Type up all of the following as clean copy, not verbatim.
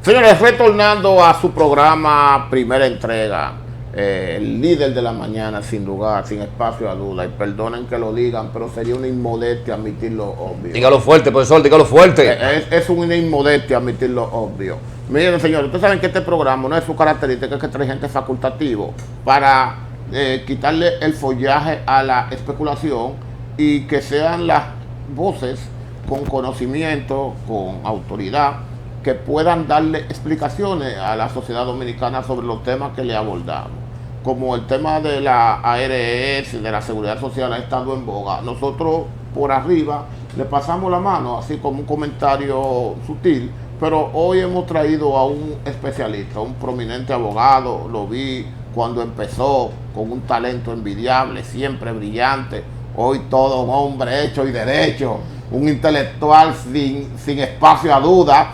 Señores, retornando a su programa Primera Entrega, el líder de la mañana, sin lugar, sin espacio a duda, y perdonen que lo digan, pero sería una inmodestia admitir lo obvio. Dígalo fuerte, profesor, dígalo fuerte. Es una inmodestia admitir lo obvio. Miren, señores, ustedes saben que este programa, una de sus características es que trae gente facultativo para quitarle el follaje a la especulación y que sean las voces con conocimiento, con autoridad, que puedan darle explicaciones a la sociedad dominicana sobre los temas que le abordamos. Como el tema de la ARS, de la seguridad social, ha estado en boga. Nosotros por arriba le pasamos la mano, así como un comentario sutil, pero hoy hemos traído a un especialista, un prominente abogado. Lo vi cuando empezó, con un talento envidiable, siempre brillante. Hoy todo un hombre hecho y derecho, un intelectual sin espacio a duda.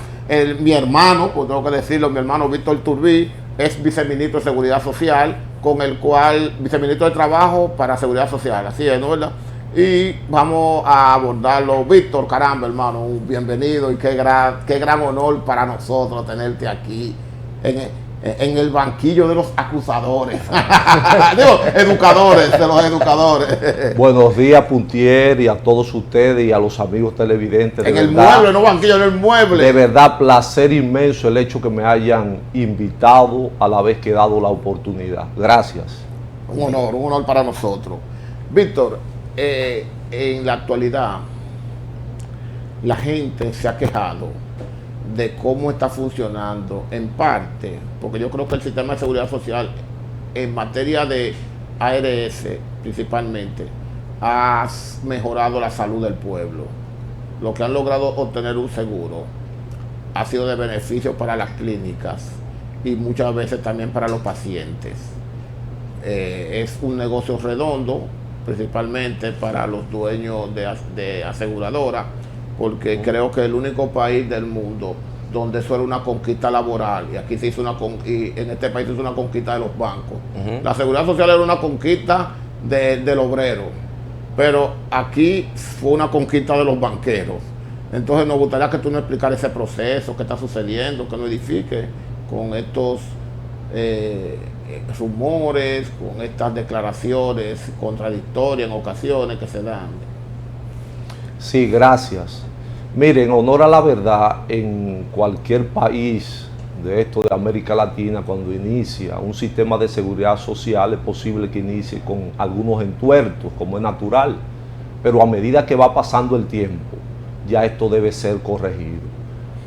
Mi hermano, pues tengo que decirlo, mi hermano Víctor Turbí es viceministro de Seguridad Social, con el cual, viceministro de Trabajo para Seguridad Social, así es, ¿no, verdad? Y vamos a abordarlo. Víctor, caramba, hermano, un bienvenido y qué gran honor para nosotros tenerte aquí en el banquillo de los acusadores. Digo, educadores, de los educadores. Buenos días, Puntier, y a todos ustedes y a los amigos televidentes. En el mueble, no banquillo, en el mueble. De verdad, placer inmenso el hecho que me hayan invitado a la vez que he dado la oportunidad. Gracias. Un honor para nosotros. Víctor, en la actualidad, la gente se ha quejado de cómo está funcionando, en parte, porque yo creo que el sistema de seguridad social, en materia de ARS principalmente, ha mejorado la salud del pueblo. Lo que han logrado obtener un seguro ha sido de beneficio para las clínicas y muchas veces también para los pacientes. Es un negocio redondo, principalmente para los dueños de aseguradoras, porque creo que el único país del mundo donde eso era una conquista laboral, y aquí se hizo y en este país se hizo una conquista de los bancos. La seguridad social era una conquista del obrero, pero aquí fue una conquista de los banqueros. Entonces nos gustaría que tú nos explicaras ese proceso, qué está sucediendo, que nos edifique con estos rumores, con estas declaraciones contradictorias en ocasiones que se dan. Sí, gracias. Miren, en honor a la verdad, en cualquier país de esto de América Latina, cuando inicia un sistema de seguridad social, es posible que inicie con algunos entuertos, como es natural, pero a medida que va pasando el tiempo, ya esto debe ser corregido.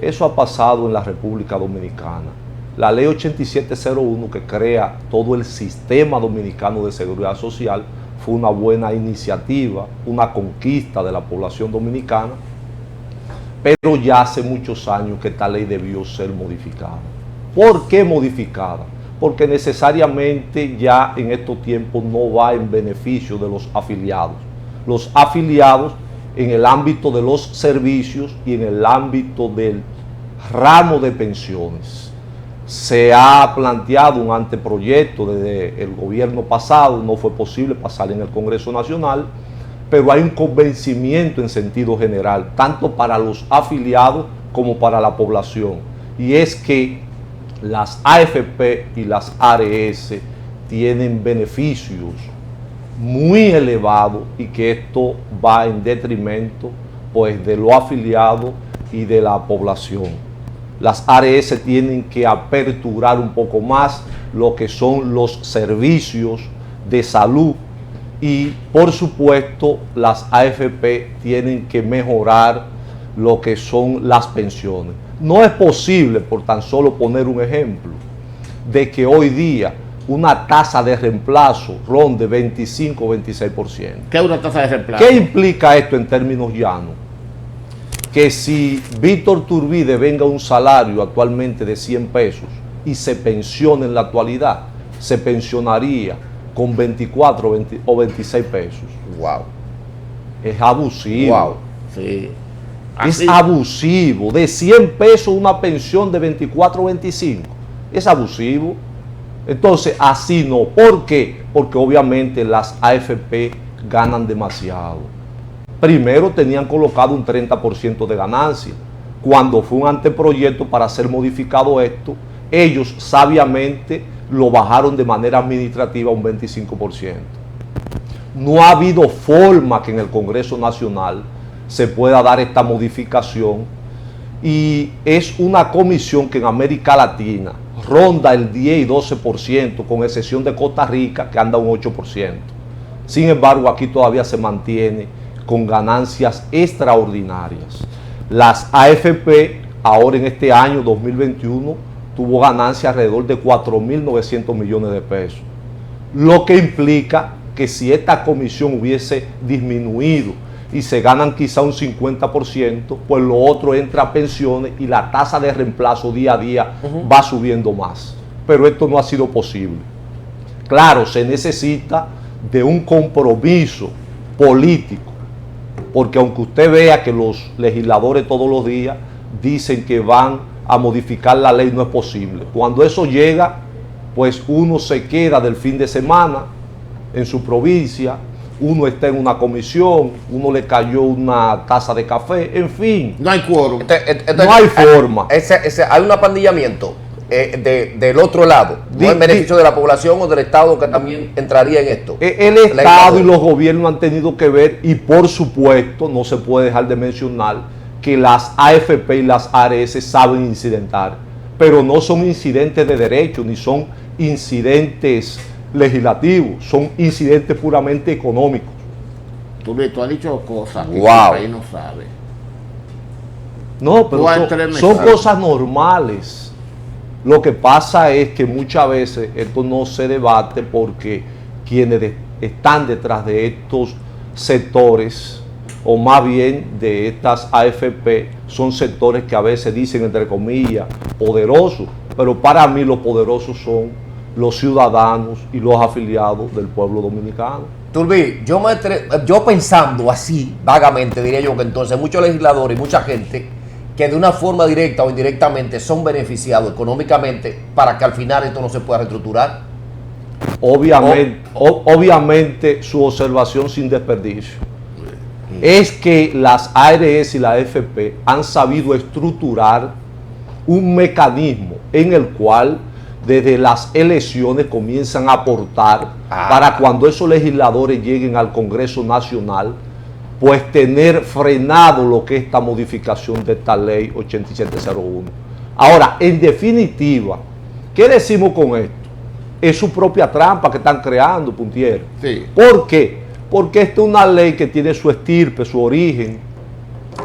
Eso ha pasado en la República Dominicana. La ley 8701, que crea todo el sistema dominicano de seguridad social, fue una buena iniciativa, una conquista de la población dominicana, pero ya hace muchos años que esta ley debió ser modificada. ¿Por qué modificada? Porque necesariamente ya en estos tiempos no va en beneficio de los afiliados. Los afiliados en el ámbito de los servicios y en el ámbito del ramo de pensiones. Se ha planteado un anteproyecto desde el gobierno pasado, no fue posible pasar en el Congreso Nacional, pero hay un convencimiento en sentido general, tanto para los afiliados como para la población, y es que las AFP y las ARS tienen beneficios muy elevados y que esto va en detrimento pues de los afiliados y de la población. Las ARS tienen que aperturar un poco más lo que son los servicios de salud y, por supuesto, las AFP tienen que mejorar lo que son las pensiones. No es posible, por tan solo poner un ejemplo, de que hoy día una tasa de reemplazo ronde 25 o 26%. ¿Qué es una tasa de reemplazo? ¿Qué implica esto en términos llanos? Que si Víctor Turbí devenga un salario actualmente de 100 pesos y se pensiona en la actualidad, se pensionaría con 24 o 26 pesos. Wow. Es abusivo. Wow. Sí. Es abusivo. De 100 pesos una pensión de 24 o 25. Es abusivo. Entonces, así no. ¿Por qué? Porque obviamente las AFP ganan demasiado. Primero tenían colocado un 30% de ganancia. cuando fue un anteproyecto para ser modificado esto, ellos sabiamente lo bajaron de manera administrativa a un 25%. No ha habido forma que en el Congreso Nacional se pueda dar esta modificación, y es una comisión que en América Latina ronda el 10 y 12%, con excepción de Costa Rica, que anda un 8%. Sin embargo, aquí todavía se mantiene con ganancias extraordinarias. Las AFP, ahora en este año 2021, tuvo ganancias alrededor de 4.900 millones de pesos, lo que implica que si esta comisión hubiese disminuido y se ganan quizá un 50%, pues lo otro entra a pensiones y la tasa de reemplazo día a día va subiendo más. Pero esto no ha sido posible. Claro, se necesita de un compromiso político, porque aunque usted vea que los legisladores todos los días dicen que van a modificar la ley, no es posible. Cuando eso llega, pues uno se queda del fin de semana en su provincia, uno está en una comisión, uno le cayó una taza de café, en fin. No hay quórum. No hay forma. Hay un apandillamiento del otro lado, no en beneficio de la población o del Estado, que también entraría en esto. El Estado y los gobiernos han tenido que ver, y por supuesto no se puede dejar de mencionar que las AFP y las ARS saben incidentar, pero no son incidentes de derecho ni son incidentes legislativos, son incidentes puramente económicos. Tú has dicho cosas que Wow. el país no sabe. No, pero son cosas normales. Lo que pasa es que muchas veces esto no se debate porque quienes están detrás de estos sectores, o más bien de estas AFP, son sectores que a veces dicen, entre comillas, poderosos, pero para mí los poderosos son los ciudadanos y los afiliados del pueblo dominicano. Tulbi, yo pensando así, vagamente, diría yo que entonces muchos legisladores y mucha gente que de una forma directa o indirectamente son beneficiados económicamente para que al final esto no se pueda reestructurar. Obviamente su observación sin desperdicio es que las ARS y la AFP han sabido estructurar un mecanismo en el cual desde las elecciones comienzan a aportar para cuando esos legisladores lleguen al Congreso Nacional, pues tener frenado lo que es esta modificación de esta ley 8701. Ahora, en definitiva, ¿qué decimos con esto? Es su propia trampa que están creando, Puntier. Sí. ¿Por qué? Porque esta es una ley que tiene su estirpe, su origen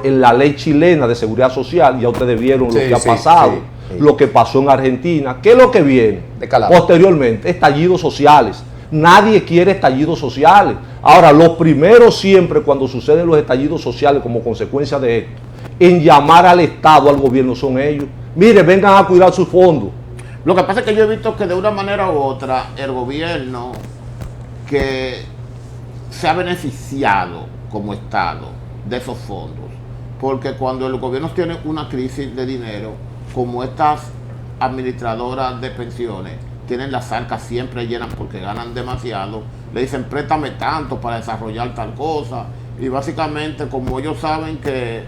en la ley chilena de seguridad social. Ya ustedes vieron lo que ha pasado, lo que pasó en Argentina. ¿Qué es lo que viene? Posteriormente, estallidos sociales. Nadie quiere estallidos sociales. Ahora, los primeros siempre cuando suceden los estallidos sociales como consecuencia de esto, en llamar al Estado, al gobierno, son ellos. Mire, vengan a cuidar sus fondos. Lo que pasa es que yo he visto que de una manera u otra el gobierno que se ha beneficiado como Estado de esos fondos, porque cuando el gobierno tiene una crisis de dinero, como estas administradoras de pensiones tienen las arcas siempre llenas porque ganan demasiado, le dicen préstame tanto para desarrollar tal cosa, y básicamente como ellos saben que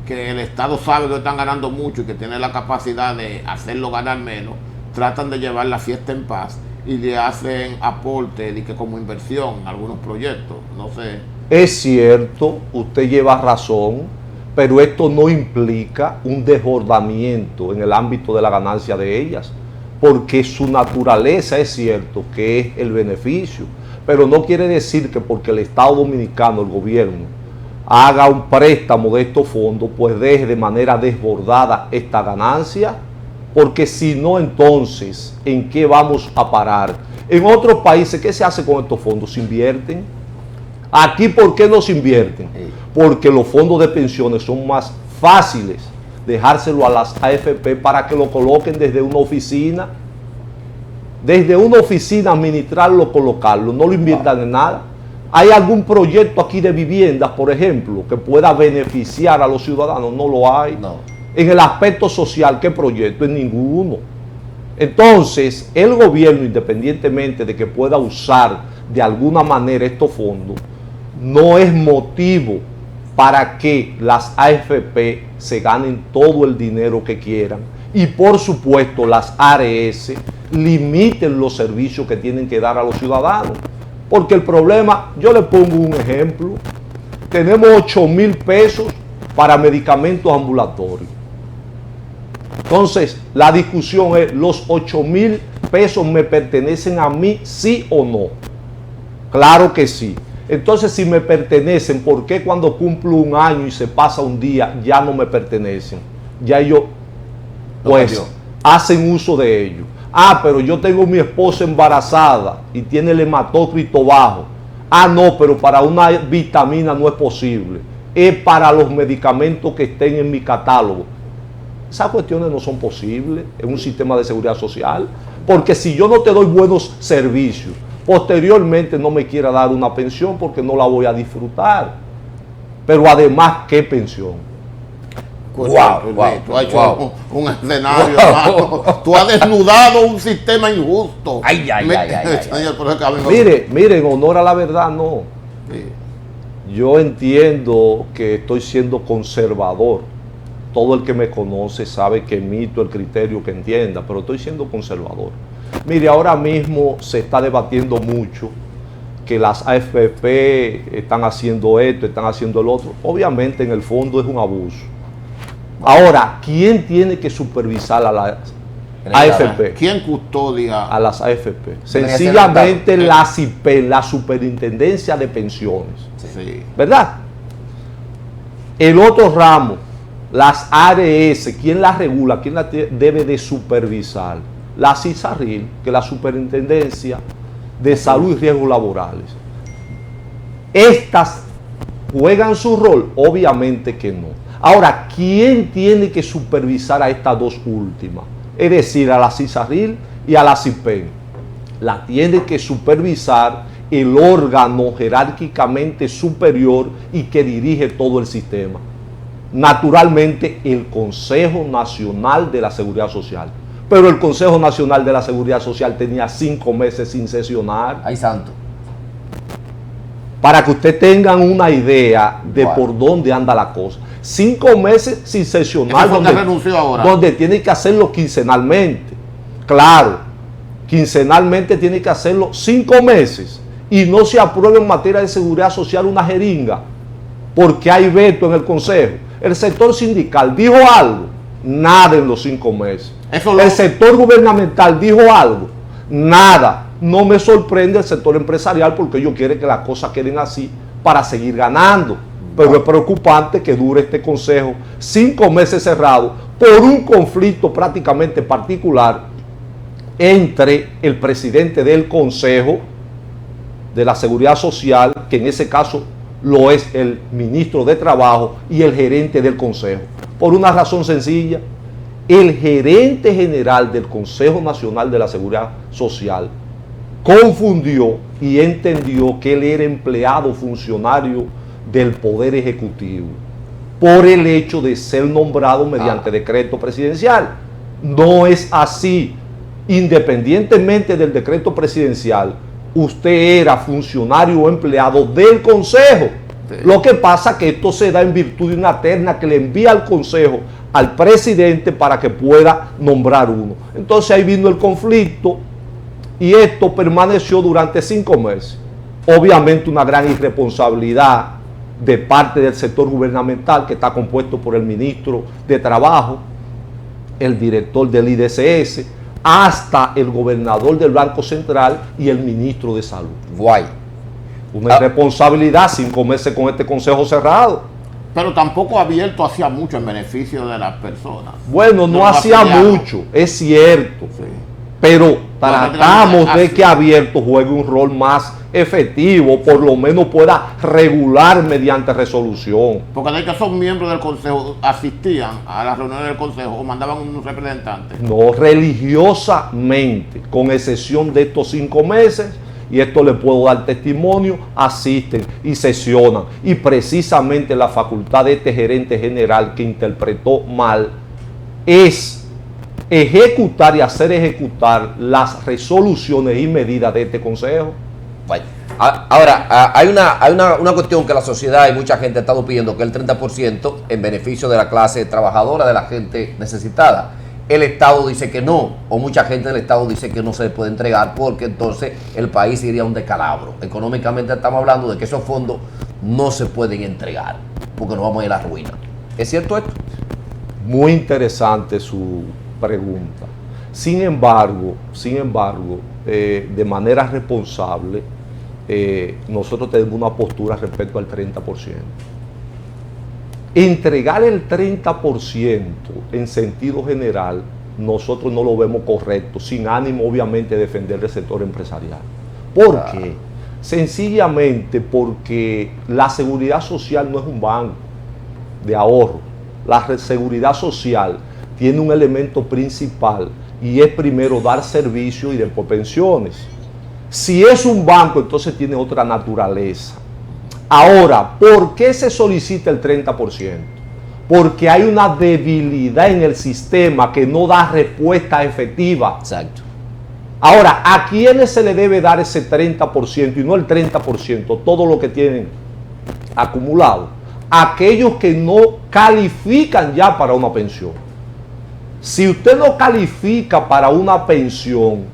el Estado sabe que están ganando mucho y que tiene la capacidad de hacerlo ganar menos, tratan de llevar la fiesta en paz y le hacen aporte de que como inversión en algunos proyectos, no sé. Es cierto, usted lleva razón, pero esto no implica un desbordamiento en el ámbito de la ganancia de ellas, porque su naturaleza es cierto que es el beneficio, pero no quiere decir que porque el Estado Dominicano, el gobierno, haga un préstamo de estos fondos, pues deje de manera desbordada esta ganancia, porque si no, entonces, ¿en qué vamos a parar? En otros países, ¿qué se hace con estos fondos? ¿Se invierten? Aquí, ¿por qué no se invierten? Porque los fondos de pensiones son más fáciles dejárselo a las AFP para que lo coloquen desde una oficina. Desde una oficina administrarlo, colocarlo, no lo inviertan en nada. ¿Hay algún proyecto aquí de viviendas, por ejemplo, que pueda beneficiar a los ciudadanos? No lo hay. No. En el aspecto social, ¿qué proyecto? En ninguno. Entonces, el gobierno, independientemente de que pueda usar de alguna manera estos fondos, no es motivo para que las AFP se ganen todo el dinero que quieran y por supuesto las ARS limiten los servicios que tienen que dar a los ciudadanos. Porque el problema, yo le pongo un ejemplo, tenemos 8,000 pesos para medicamentos ambulatorios. Entonces, la discusión es, ¿los 8,000 pesos me pertenecen a mí, sí o no? Claro que sí. Entonces, si me pertenecen, ¿por qué cuando cumplo un año y se pasa un día ya no me pertenecen? Ya ellos, pues, hacen uso de ellos. Ah, pero yo tengo mi esposa embarazada y tiene el hematócrito bajo. Ah, no, pero para una vitamina no es posible. Es para los medicamentos que estén en mi catálogo. Esas cuestiones no son posibles en un sistema de seguridad social, porque si yo no te doy buenos servicios, posteriormente no me quiera dar una pensión porque no la voy a disfrutar. Pero además, ¿qué pensión? Tú has hecho un escenario, hermano. Tú has desnudado un sistema injusto. Mire, en honor a la verdad, no. Sí. Yo entiendo que estoy siendo conservador. Todo el que me conoce sabe que emito el criterio que entienda, pero estoy siendo conservador. Mire, ahora mismo se está debatiendo mucho que las AFP están haciendo esto, están haciendo el otro. Obviamente, en el fondo es un abuso. Ahora, ¿quién tiene que supervisar a las AFP? ¿Quién custodia a las AFP? Sencillamente la CIPE, la Superintendencia de Pensiones. Sí. ¿Verdad? El otro ramo, las ARS, ¿quién las regula? ¿Quién las debe de supervisar? La CISARRIL, que es la Superintendencia de Salud y Riesgos Laborales. ¿Estas juegan su rol? Obviamente que no. Ahora, ¿quién tiene que supervisar a estas dos últimas? Es decir, a la CISARRIL y a la CIPEN. La tiene que supervisar el órgano jerárquicamente superior y que dirige todo el sistema. Naturalmente, el Consejo Nacional de la Seguridad Social. Pero el Consejo Nacional de la Seguridad Social tenía 5 meses sin sesionar. ¡Ay, santo! Para que ustedes tengan una idea de por dónde anda la cosa. 5 meses sin sesionar, donde tiene que hacerlo quincenalmente. Claro, quincenalmente tiene que hacerlo 5 meses y no se aprueba en materia de seguridad social una jeringa porque hay veto en el Consejo. El sector sindical dijo algo, nada en los 5 meses. El sector gubernamental dijo algo, nada. No me sorprende el sector empresarial porque ellos quieren que las cosas queden así para seguir ganando. Pero es preocupante que dure este consejo 5 meses cerrado por un conflicto prácticamente particular entre el presidente del Consejo de la Seguridad Social, que en ese caso lo es el ministro de Trabajo, y el gerente del Consejo. Por una razón sencilla, el gerente general del Consejo Nacional de la Seguridad Social confundió y entendió que él era empleado funcionario del Poder Ejecutivo por el hecho de ser nombrado mediante decreto presidencial. No es así. Independientemente del decreto presidencial, usted era funcionario o empleado del Consejo. Sí. Lo que pasa es que esto se da en virtud de una terna que le envía al Consejo al presidente para que pueda nombrar uno. Entonces ahí vino el conflicto y esto permaneció durante 5 meses. Obviamente una gran irresponsabilidad de parte del sector gubernamental, que está compuesto por el ministro de Trabajo, el director del IDCS, hasta el gobernador del Banco Central y el ministro de Salud. Guay. Una irresponsabilidad, 5 meses con este consejo cerrado. Pero tampoco abierto hacía mucho en beneficio de las personas. Bueno, no hacía mucho, es cierto. Sí. Pero tratamos de que abierto juegue un rol más efectivo, por lo menos pueda regular mediante resolución. Porque de que son miembros del Consejo, asistían a las reuniones del Consejo o mandaban un representante. No, religiosamente, con excepción de estos 5 meses, y esto le puedo dar testimonio, asisten y sesionan. Y precisamente la facultad de este gerente general que interpretó mal es ejecutar y hacer ejecutar las resoluciones y medidas de este consejo. Vaya. Ahora, hay una cuestión que la sociedad y mucha gente ha estado pidiendo, que es el 30% en beneficio de la clase trabajadora, de la gente necesitada. El Estado dice que no, o mucha gente del Estado dice que no se le puede entregar porque entonces el país iría a un descalabro. Económicamente estamos hablando de que esos fondos no se pueden entregar porque nos vamos a ir a la ruina. ¿Es cierto esto? Muy interesante su pregunta. Sin embargo, de manera responsable, nosotros tenemos una postura respecto al 30%. Entregar el 30% en sentido general, nosotros no lo vemos correcto, sin ánimo obviamente de defender el sector empresarial. ¿Por qué? Sencillamente porque la seguridad social no es un banco de ahorro. La seguridad social tiene un elemento principal y es primero dar servicio y después pensiones. Si es un banco, entonces tiene otra naturaleza. Ahora, ¿por qué se solicita el 30%? Porque hay una debilidad en el sistema que no da respuesta efectiva. Exacto. Ahora, ¿a quiénes se le debe dar ese 30% y no el 30%? Todo lo que tienen acumulado. Aquellos que no califican ya para una pensión. Si usted no califica para una pensión,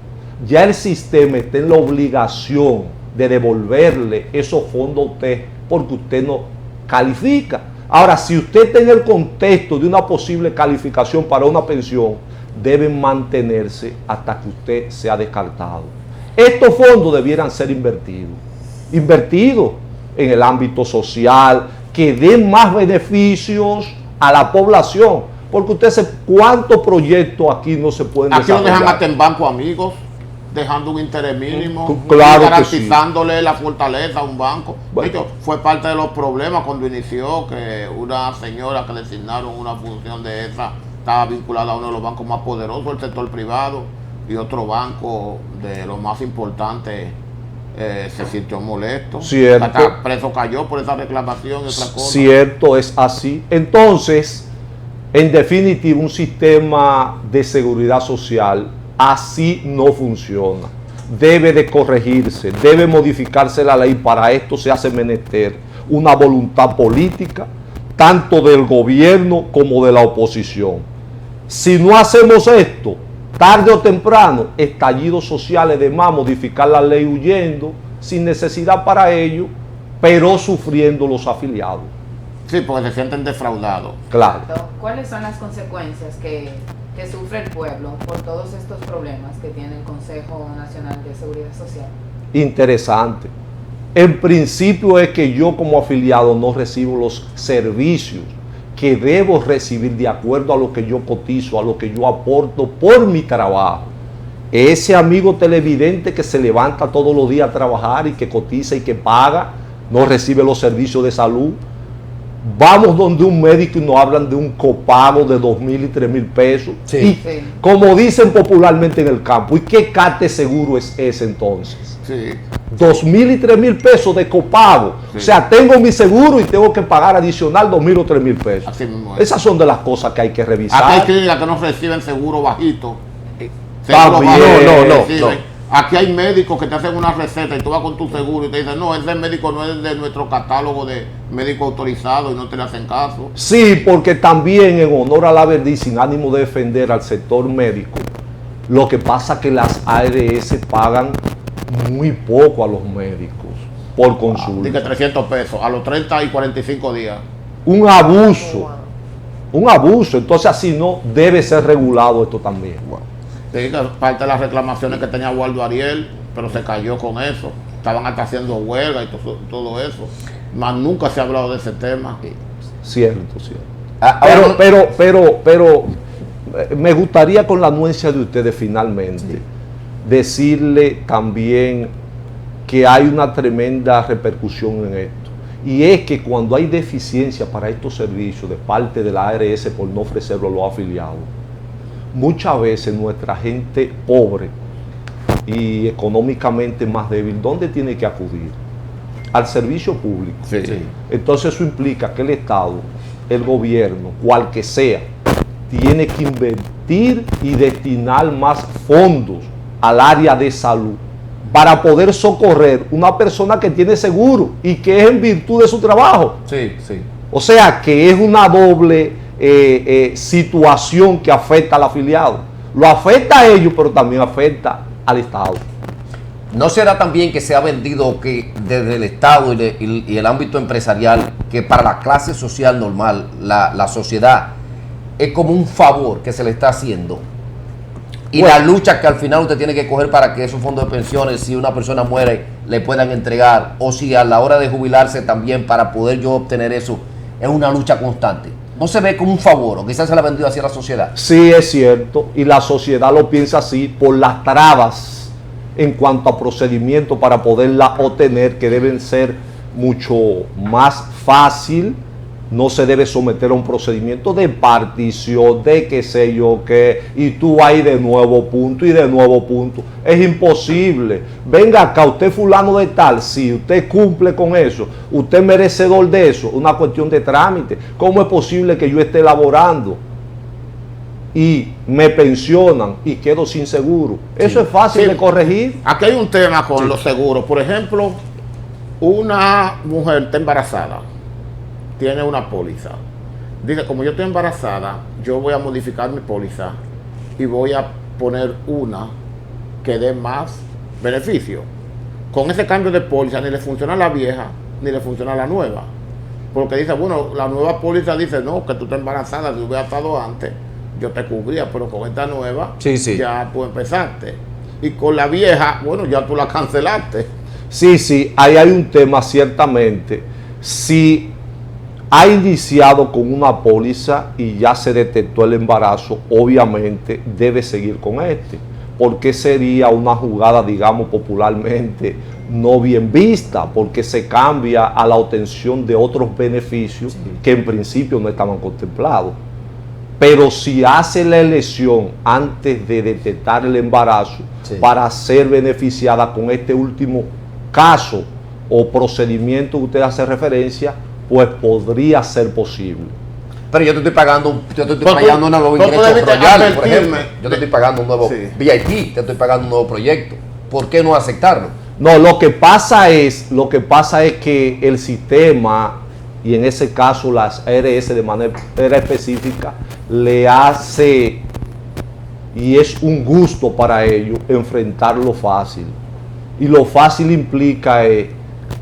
ya el sistema está en la obligación de devolverle esos fondos a usted porque usted no califica. Ahora, si usted está en el contexto de una posible calificación para una pensión, deben mantenerse hasta que usted sea descartado. Estos fondos debieran ser invertidos en el ámbito social, que den más beneficios a la población, porque usted sabe cuántos proyectos aquí no se pueden desarrollar. Aquí lo dejan hasta en banco, amigos, dejando un interés mínimo, claro, garantizándole la fortaleza a un banco. Bueno. Fue parte de los problemas cuando inició, que una señora que le asignaron una función de esa estaba vinculada a uno de los bancos más poderosos del sector privado, y otro banco de los más importantes se sintió molesto. Cierto. Hasta preso cayó por esa reclamación y otra cosa. Cierto, es así. Entonces, en definitiva, un sistema de seguridad social así no funciona. Debe de corregirse, debe modificarse la ley. Para esto se hace menester una voluntad política, tanto del gobierno como de la oposición. Si no hacemos esto, tarde o temprano, estallidos sociales de más, modificar la ley huyendo, sin necesidad para ello, pero sufriendo los afiliados. Sí, porque se sienten defraudados. Claro. ¿Cuáles son las consecuencias que sufre el pueblo por todos estos problemas que tiene el Consejo Nacional de Seguridad Social? Interesante. En principio es que yo como afiliado no recibo los servicios que debo recibir de acuerdo a lo que yo cotizo, a lo que yo aporto por mi trabajo. Ese amigo televidente que se levanta todos los días a trabajar y que cotiza y que paga, no recibe los servicios de salud. Vamos donde un médico y nos hablan de un copago de 2,000 y 3,000 pesos. Sí. Y Sí. como dicen popularmente en el campo, ¿y qué cate seguro es ese entonces? Sí. 2,000 y 3,000 pesos de copago. Sí. O sea, tengo mi seguro y tengo que pagar adicional 2,000 o 3,000 pesos. Así mismo es. Esas son de las cosas que hay que revisar. Aquí hay clínicas que no reciben seguro bajito. También. No. reciben. Aquí hay médicos que te hacen una receta y tú vas con tu seguro y te dicen, no, ese médico no es de nuestro catálogo de médico autorizado, y no te le hacen caso. Sí, porque también en honor a la verdad y sin ánimo de defender al sector médico, lo que pasa es que las ARS pagan muy poco a los médicos por consulta. Dice 300 pesos a los 30 y 45 días. Un abuso. Un abuso. Entonces así no debe ser regulado esto también. Bueno, sí, que parte de las reclamaciones que tenía Waldo Ariel, pero se cayó con eso. Estaban hasta haciendo huelga y todo eso. Más nunca se ha hablado de ese tema. Cierto, cierto. Ahora, Pero me gustaría con la anuencia de ustedes finalmente decirle también que hay una tremenda repercusión en esto. Y es que cuando hay deficiencia para estos servicios de parte de la ARS por no ofrecerlo a los afiliados, muchas veces nuestra gente pobre y económicamente más débil, ¿dónde tiene que acudir? Al servicio público. Sí. Entonces eso implica que el Estado, el gobierno, cual que sea, tiene que invertir y destinar más fondos al área de salud para poder socorrer una persona que tiene seguro y que es en virtud de su trabajo. Sí, sí. O sea que es una doble situación que afecta al afiliado. Lo afecta a ellos, pero también afecta al Estado. ¿No será también que se ha vendido que desde el Estado y el ámbito empresarial, que para la clase social normal, la sociedad, es como un favor que se le está haciendo? Y bueno, la lucha que al final usted tiene que coger para que esos fondos de pensiones, si una persona muere, le puedan entregar, o si a la hora de jubilarse también para poder yo obtener eso, es una lucha constante. No se ve como un favor, o quizás se la ha vendido así a la sociedad. Sí, es cierto, y la sociedad lo piensa así por las trabas en cuanto a procedimientos para poderla obtener, que deben ser mucho más fácil. No se debe someter a un procedimiento de partición, de qué sé yo qué, y tú ahí de nuevo punto y de nuevo punto. Es imposible. Venga acá, usted fulano de tal, si usted cumple con eso, usted es merecedor de eso, una cuestión de trámite. ¿Cómo es posible que yo esté elaborando y me pensionan y quedo sin seguro? Eso es fácil de corregir. Aquí hay un tema con los seguros. Por ejemplo, una mujer está embarazada, tiene una póliza. Dice, como yo estoy embarazada, yo voy a modificar mi póliza y voy a poner una que dé más beneficio. Con ese cambio de póliza ni le funciona a la vieja, ni le funciona a la nueva. Porque dice, bueno, la nueva póliza dice, no, que tú estás embarazada, si hubiera estado antes, yo te cubría, pero con esta nueva, ya tú empezaste. Y con la vieja, bueno, ya tú la cancelaste. Sí, ahí hay un tema ciertamente. Si ha iniciado con una póliza y ya se detectó el embarazo, obviamente debe seguir con este, porque sería una jugada, digamos popularmente, no bien vista, porque se cambia a la obtención de otros beneficios que en principio no estaban contemplados. Pero si hace la elección antes de detectar el embarazo para ser beneficiada con este último caso o procedimiento que usted hace referencia, pues podría ser posible. Pero yo te estoy pagando, un nuevo ingreso royal, por ejemplo. Yo te estoy pagando un nuevo VIP, te estoy pagando un nuevo proyecto. ¿Por qué no aceptarlo? No, lo que pasa es que el sistema, y en ese caso las ARS de manera específica, le hace, y es un gusto para ellos, enfrentarlo fácil. Y lo fácil implica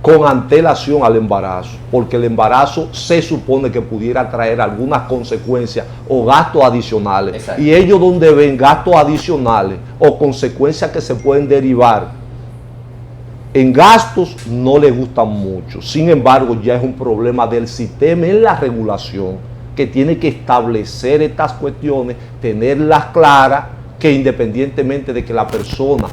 con antelación al embarazo, porque el embarazo se supone que pudiera traer algunas consecuencias o gastos adicionales. Exacto. Y ellos donde ven gastos adicionales o consecuencias que se pueden derivar en gastos, no les gustan mucho. Sin embargo, ya es un problema del sistema en la regulación, que tiene que establecer estas cuestiones, tenerlas claras, que independientemente de que la persona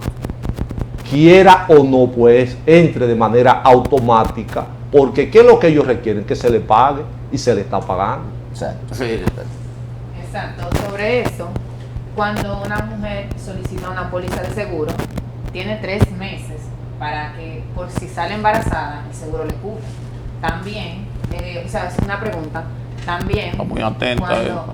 quiera o no, pues entre de manera automática, porque ¿qué es lo que ellos requieren? Que se le pague y se le está pagando. Exacto. Exacto. Sobre eso, cuando una mujer solicita una póliza de seguro, tiene 3 meses para que, por si sale embarazada, el seguro le cubra. También, es una pregunta, también, está muy atenta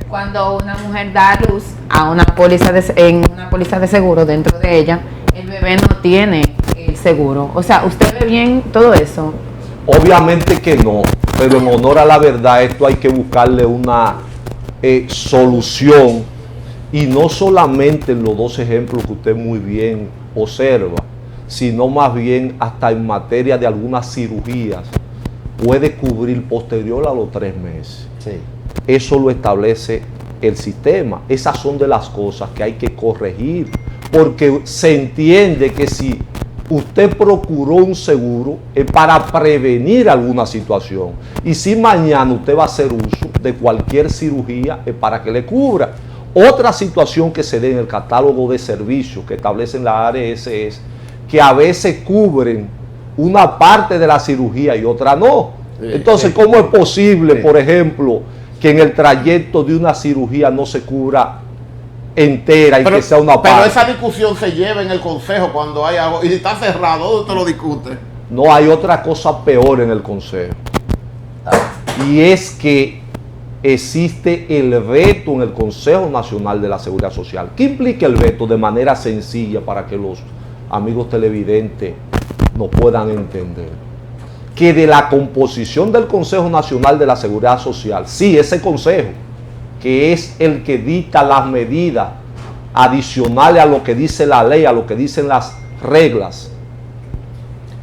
cuando una mujer da a luz a una póliza en una póliza de seguro, dentro de ella, el bebé no tiene el seguro. O sea, ¿usted ve bien todo eso? Obviamente que no, pero en honor a la verdad, esto hay que buscarle una solución, y no solamente en los 2 ejemplos que usted muy bien observa, sino más bien hasta en materia de algunas cirugías puede cubrir posterior a los 3 meses. Sí. Eso lo establece el sistema. Esas son de las cosas que hay que corregir, porque se entiende que si usted procuró un seguro es para prevenir alguna situación, y si mañana usted va a hacer uso de cualquier cirugía es para que le cubra. Otra situación que se dé en el catálogo de servicios que establecen la ARS es que a veces cubren una parte de la cirugía y otra no. Entonces, ¿cómo es posible, por ejemplo, que en el trayecto de una cirugía no se cubra entera y que sea una parte? Pero esa discusión se lleva en el consejo cuando hay algo, y si está cerrado, ¿dónde usted lo discute? No, hay otra cosa peor en el consejo, y es que existe el veto en el Consejo Nacional de la Seguridad Social. ¿Qué implica el veto? De manera sencilla, para que los amigos televidentes, nos puedan entender. Que de la composición del Consejo Nacional de la Seguridad Social, sí, ese consejo, que es el que dicta las medidas adicionales a lo que dice la ley, a lo que dicen las reglas,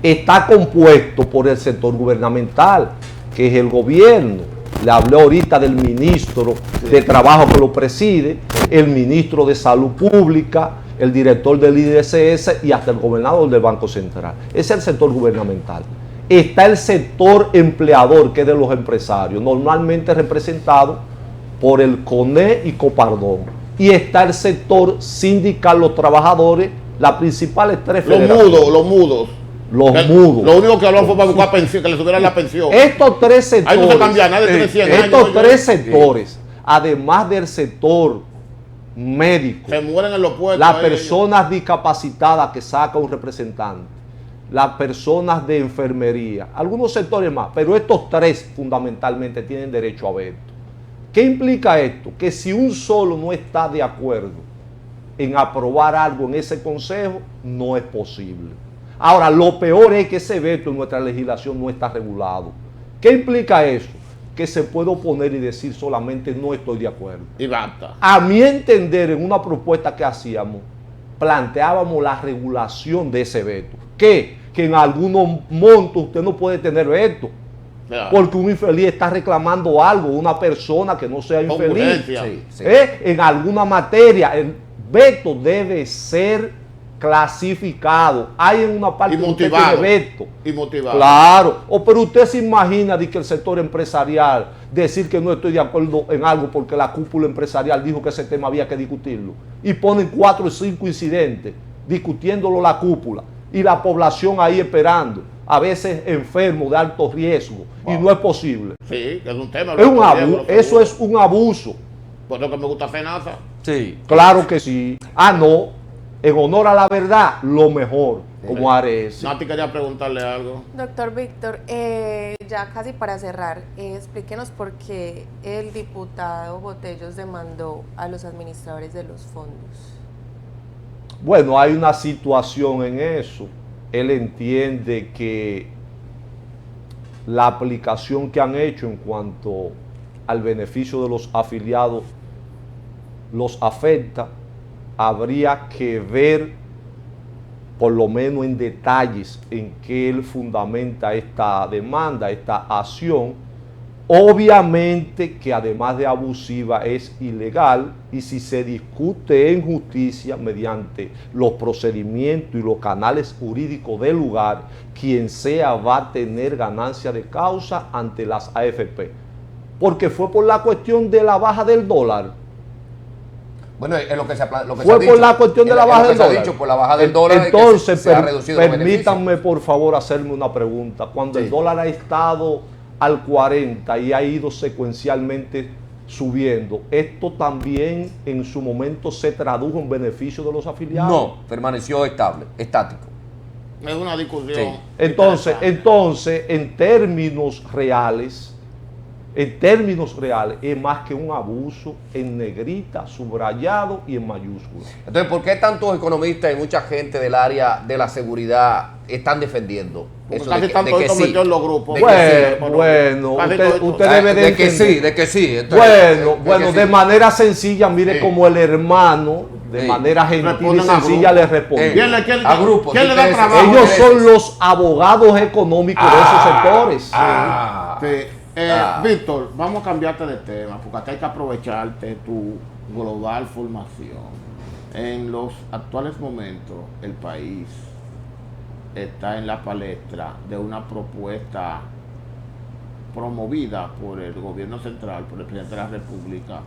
está compuesto por el sector gubernamental, que es el gobierno. Le hablé ahorita del ministro de Trabajo que lo preside, el ministro de Salud Pública, el director del IDSS y hasta el gobernador del Banco Central. Ese es el sector gubernamental. Está el sector empleador, que es de los empresarios, normalmente representado por el CONE y Copardón. Y está el sector sindical, los trabajadores, las principales tres federaciones. Los mudos. Los mudos. Lo único que hablaron fue para buscar pensión, que le subieran la pensión. Estos tres sectores, ahí no se cambia nada, tiene 100 años, estos tres sectores, además del sector médico, se mueren en los puestos. las personas discapacitadas que saca un representante, las personas de enfermería, algunos sectores más, pero estos tres fundamentalmente tienen derecho a veto. ¿Qué implica esto? Que si un solo no está de acuerdo en aprobar algo en ese consejo, no es posible. Ahora, lo peor es que ese veto en nuestra legislación no está regulado. ¿Qué implica eso? Que se puede oponer y decir solamente no estoy de acuerdo. Y basta. A mi entender, en una propuesta que hacíamos, planteábamos la regulación de ese veto. ¿Qué? Que en algunos montos usted no puede tener veto. Claro. Porque un infeliz está reclamando algo, una persona que no sea infeliz. Sí. En alguna materia, el veto debe ser clasificado. Hay en una parte Y que usted motivado. tiene veto. Y motivado. Claro. Pero usted se imagina de que el sector empresarial decir que no estoy de acuerdo en algo porque la cúpula empresarial dijo que ese tema había que discutirlo. Y ponen 4 o 5 incidentes discutiéndolo la cúpula. Y la población ahí esperando. A veces enfermo de alto riesgo. Wow. Y no es posible. Sí, que es un tema. Es un abuso. Eso es un abuso. Por eso que me gusta FENASA. Sí. Claro que sí. No. En honor a la verdad, lo mejor, como Ares. Nati quería preguntarle algo. Doctor Víctor, ya casi para cerrar, explíquenos por qué el diputado Botellos demandó a los administradores de los fondos. Bueno, hay una situación en eso. Él entiende que la aplicación que han hecho en cuanto al beneficio de los afiliados los afecta. Habría que ver, por lo menos en detalles, en qué él fundamenta esta demanda, esta acción. Obviamente que además de abusiva es ilegal, y si se discute en justicia mediante los procedimientos y los canales jurídicos del lugar, quien sea va a tener ganancia de causa ante las AFP. Porque fue por la cuestión de la baja del dólar. Bueno, es lo que se ha dicho. Fue por la cuestión de la baja del dólar. Por la baja del dólar. Entonces, se ha reducido el permítanme por favor hacerme una pregunta. Cuando el dólar ha estado al 40 y ha ido secuencialmente subiendo, ¿esto también en su momento se tradujo en beneficio de los afiliados? No, permaneció estable, estático. Es una discusión. Sí. Entonces, en términos reales, es más que un abuso en negrita, subrayado y en mayúscula. Entonces, ¿por qué tantos economistas y mucha gente del área de la seguridad están defendiendo Porque eso casi de están que todos sí? metidos en los grupos. Bueno, Casi usted toditos. debe de De que entender. sí, de que sí. Entonces, Bueno, que de sí. manera sencilla, mire Sí. como el hermano, de Sí. manera gentil y Responden a sencilla, grupo. le responde. ¿Quién A grupos, ¿quién le da intereses. trabajo? Ellos son los abogados económicos de esos sectores. Sí. Ah. Víctor, vamos a cambiarte de tema, porque acá hay que aprovecharte tu global formación. En los actuales momentos, el país está en la palestra de una propuesta promovida por el gobierno central, por el presidente de la República,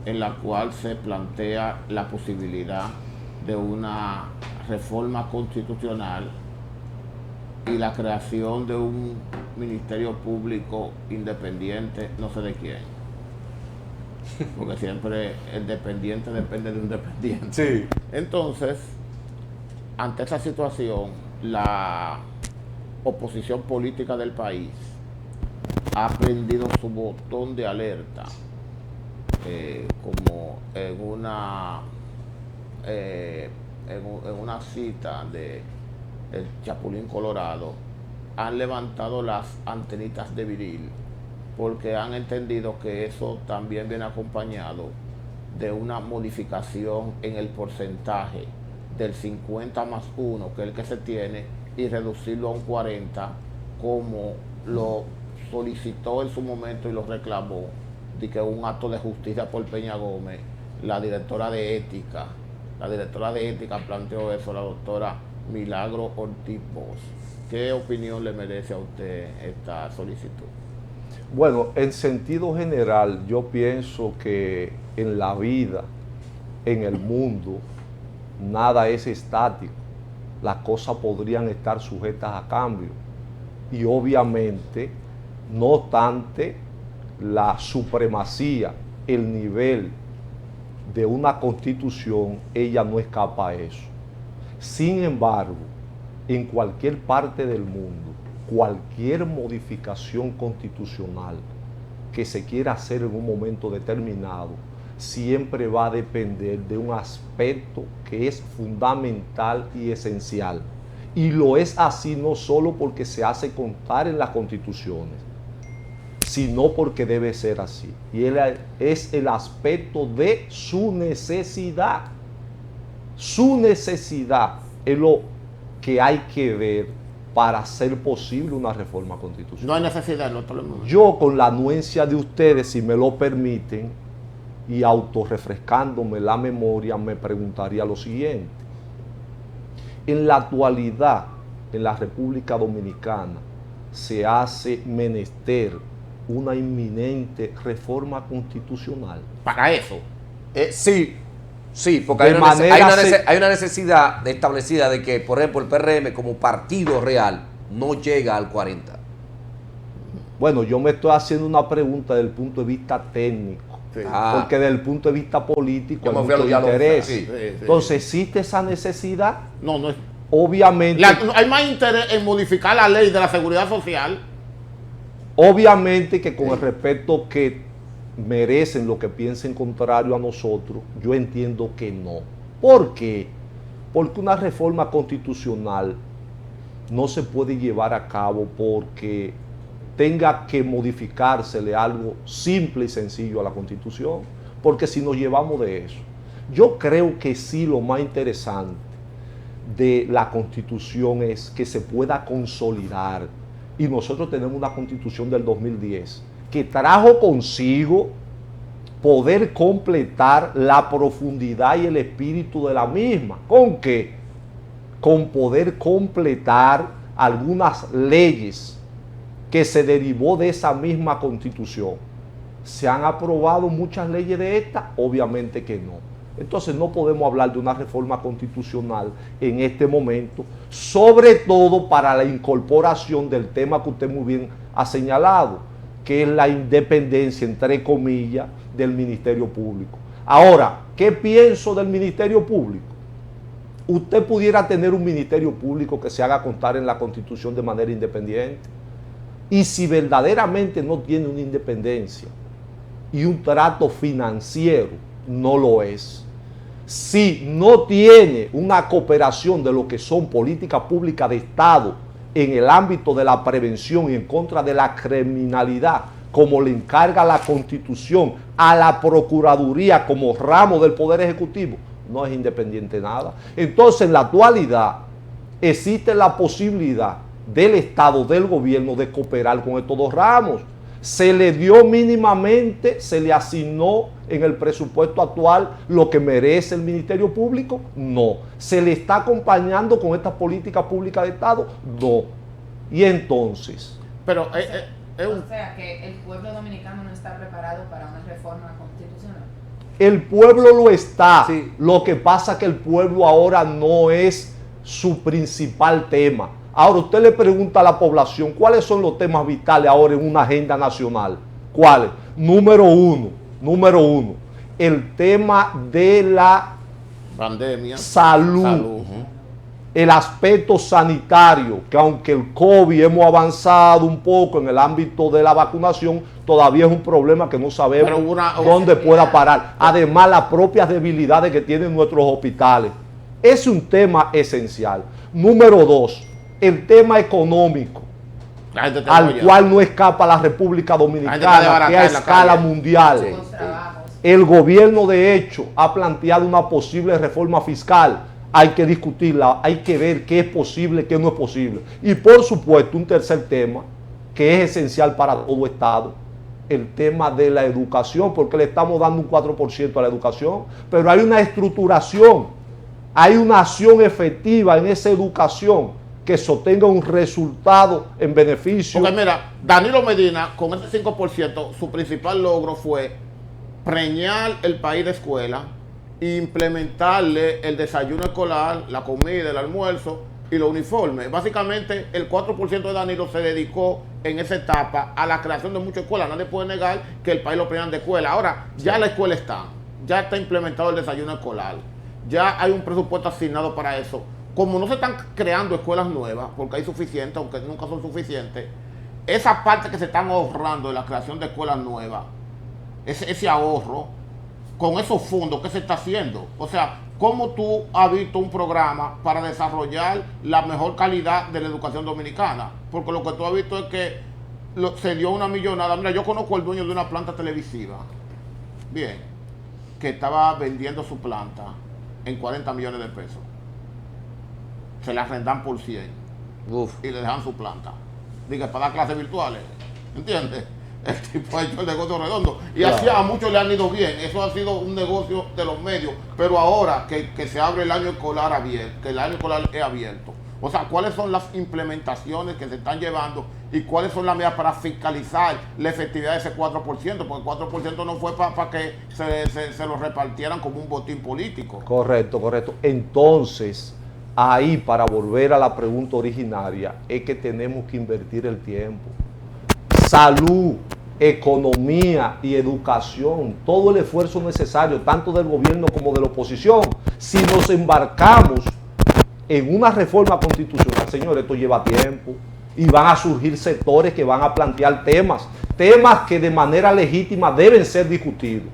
en la cual se plantea la posibilidad de una reforma constitucional y la creación de un ministerio público independiente, no sé de quién. Porque siempre el dependiente depende de un dependiente. Sí. Entonces, ante esa situación, la oposición política del país ha prendido su botón de alerta como en una en una cita de el Chapulín Colorado, han levantado las antenitas de viril porque han entendido que eso también viene acompañado de una modificación en el porcentaje del 50+1, que es el que se tiene, y reducirlo a un 40, como lo solicitó en su momento y lo reclamó, de que un acto de justicia por Peña Gómez, la directora de ética planteó eso, la doctora Milagro Ortiz Bosch. ¿Qué opinión le merece a usted esta solicitud? Bueno, en sentido general, yo pienso que en la vida, en el mundo, nada es estático. Las cosas podrían estar sujetas a cambio. Y obviamente, no obstante la supremacía, el nivel de una constitución, ella no escapa a eso. Sin embargo, en cualquier parte del mundo, cualquier modificación constitucional que se quiera hacer en un momento determinado, siempre va a depender de un aspecto que es fundamental y esencial. Y lo es así no solo porque se hace constar en las constituciones, sino porque debe ser así. Y es el aspecto de su necesidad. Su necesidad es lo que hay que ver para hacer posible una reforma constitucional. No hay necesidad, no tenemos. Yo, con la anuencia de ustedes, si me lo permiten, y autorrefrescándome la memoria, me preguntaría lo siguiente. En la actualidad, en la República Dominicana, se hace menester una inminente reforma constitucional. Para eso. Sí, porque De hay una, manera hay una necesidad establecida de que, por ejemplo, el PRM como partido real no llega al 40. Bueno, yo me estoy haciendo una pregunta desde el punto de vista técnico, Sí. porque desde el punto de vista político Yo hay me fui a mucho los diálogos, interés. sí. Entonces, ¿existe esa necesidad? No, no es. Obviamente, Hay más interés en modificar la ley de la seguridad social. obviamente que con el respeto que merecen los que piensen contrario a nosotros, yo entiendo que no. ¿Por qué? Porque una reforma constitucional no se puede llevar a cabo porque tenga que modificársele algo simple y sencillo a la Constitución, porque si nos llevamos de eso, yo creo que sí, lo más interesante de la Constitución es que se pueda consolidar, y nosotros tenemos una Constitución del 2010 que trajo consigo poder completar la profundidad y el espíritu de la misma. ¿Con qué? Con poder completar algunas leyes que se derivó de esa misma Constitución. ¿Se han aprobado muchas leyes de esta? Obviamente que no. Entonces no podemos hablar de una reforma constitucional en este momento, sobre todo para la incorporación del tema que usted muy bien ha señalado, que es la independencia, entre comillas, del Ministerio Público. Ahora, ¿qué pienso del Ministerio Público? Usted pudiera tener un Ministerio Público que se haga constar en la Constitución de manera independiente. Y si verdaderamente no tiene una independencia y un trato financiero, no lo es. Si no tiene una cooperación de lo que son políticas públicas de Estado en el ámbito de la prevención y en contra de la criminalidad, como le encarga la Constitución a la Procuraduría como ramo del Poder Ejecutivo, no es independiente nada. Entonces, en la actualidad, existe la posibilidad del Estado, del gobierno, de cooperar con estos dos ramos. ¿Se le dio mínimamente, se le asignó en el presupuesto actual lo que merece el Ministerio Público? No. ¿Se le está acompañando con estas políticas públicas de Estado? No. Y entonces... Pero O sea, que el pueblo dominicano no está preparado para una reforma constitucional. El pueblo lo está. Sí. Lo que pasa es que el pueblo ahora no es su principal tema. Ahora usted le pregunta a la población, ¿cuáles son los temas vitales ahora en una agenda nacional? ¿Cuáles? Número uno, el tema de la pandemia, salud. El aspecto sanitario, que aunque el COVID hemos avanzado un poco en el ámbito de la vacunación, todavía es un problema que no sabemos dónde pueda parar. Además, las propias debilidades que tienen nuestros hospitales. Es un tema esencial. Número 2, el tema económico, La gente te al oye. cual no escapa la República Dominicana, La gente está de que a barata en la escala calle. mundial. Los trabajos. El gobierno, de hecho, ha planteado una posible reforma fiscal. Hay que discutirla, hay que ver qué es posible, qué no es posible. Y por supuesto, un tercer tema que es esencial para todo Estado, el tema de la educación, porque le estamos dando un 4% a la educación, pero hay una estructuración, hay una acción efectiva en esa educación que sostenga un resultado en beneficio. Porque mira, Danilo Medina, con ese 5%, su principal logro fue preñar el país de escuela, implementarle el desayuno escolar, la comida, el almuerzo y los uniformes. Básicamente, el 4% de Danilo se dedicó en esa etapa a la creación de muchas escuelas. Nadie puede negar que el país lo preñan de escuela. Ahora, ya la escuela está, ya está implementado el desayuno escolar, ya hay un presupuesto asignado para eso. Como no se están creando escuelas nuevas, porque hay suficientes, aunque nunca son suficientes, esa parte que se están ahorrando de la creación de escuelas nuevas, ese ahorro, con esos fondos, ¿qué se está haciendo? O sea, ¿cómo tú has visto un programa para desarrollar la mejor calidad de la educación dominicana? Porque lo que tú has visto es que se dio una millonada. Mira, yo conozco al dueño de una planta televisiva, bien, que estaba vendiendo su planta en 40 millones de pesos. Se la arrendan por 100 Uf. y le dejan su planta. Diga, para dar clases virtuales, ¿entiendes? El tipo ha hecho el negocio redondo. Y Claro. así a muchos le han ido bien. Eso ha sido un negocio de los medios. Pero ahora que se abre el año escolar abierto, que el año escolar es abierto. O sea, ¿cuáles son las implementaciones que se están llevando y cuáles son las medidas para fiscalizar la efectividad de ese 4%? Porque el 4% no fue para que se lo repartieran como un botín político. Correcto, correcto. Entonces, ahí, para volver a la pregunta originaria, es que tenemos que invertir el tiempo. Salud, economía y educación, todo el esfuerzo necesario, tanto del gobierno como de la oposición. Si nos embarcamos en una reforma constitucional, señores, esto lleva tiempo y van a surgir sectores que van a plantear temas que de manera legítima deben ser discutidos.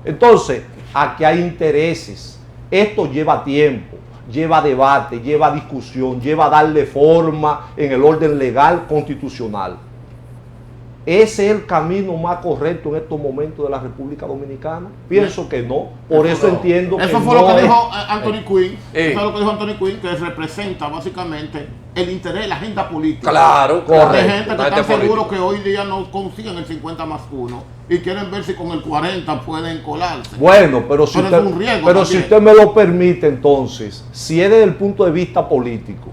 Entonces, aquí hay intereses, esto lleva tiempo, lleva debate, lleva discusión, lleva darle forma en el orden legal constitucional. ¿Ese es el camino más correcto en estos momentos de la República Dominicana? Pienso que no. Por eso no. entiendo que Eso fue no lo que es. dijo Anthony Quinn. Eh. Eso es lo que dijo Anthony Quinn, que representa básicamente el interés, la agenda política. Claro, De correcto. gente que Una están gente seguros política. que hoy día no consiguen el 50+1 y quieren ver si con el 40 pueden colarse. Bueno, pero si Pero es usted, un riesgo pero si también. usted me lo permite, entonces, si es desde el punto de vista político,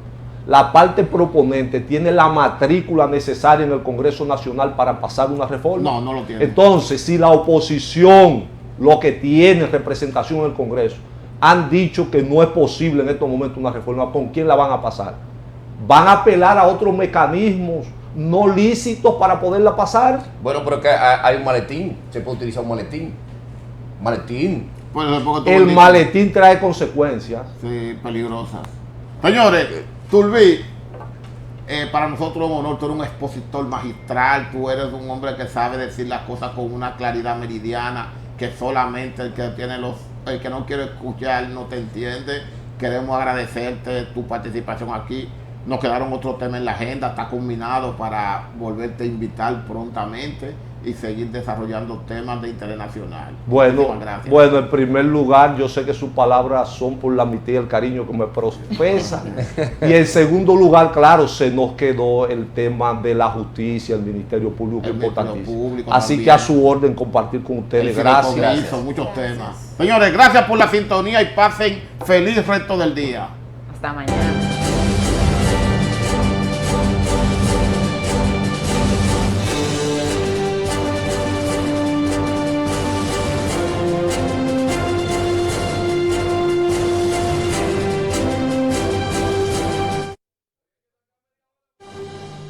la parte proponente tiene la matrícula necesaria en el Congreso Nacional para pasar una reforma. No, no lo tiene. Entonces, si la oposición, lo que tiene representación en el Congreso, han dicho que no es posible en estos momentos una reforma, ¿con quién la van a pasar? ¿Van a apelar a otros mecanismos no lícitos para poderla pasar? Bueno, pero que hay un maletín. Se puede utilizar un maletín. Maletín. Pues, porque tú El dices, maletín trae consecuencias. sí, peligrosas. Señores, Tulbi, para nosotros es un honor, tú eres un expositor magistral, tú eres un hombre que sabe decir las cosas con una claridad meridiana, que solamente el que tiene el que no quiere escuchar no te entiende. Queremos agradecerte tu participación aquí. Nos quedaron otros temas en la agenda, está combinado para volverte a invitar prontamente y seguir desarrollando temas de interés nacional. Bueno, Muchísimas gracias. bueno, en primer lugar, yo sé que sus palabras son por la amistad y el cariño que me profesa. Y en segundo lugar, claro, se nos quedó el tema de la justicia, el Ministerio Público, El Ministerio importantísimo. Público Así también. que a su orden compartir con ustedes. El Gracias. fideicomiso, muchos Gracias. temas. Señores, gracias por la sintonía y pasen feliz resto del día. Hasta mañana.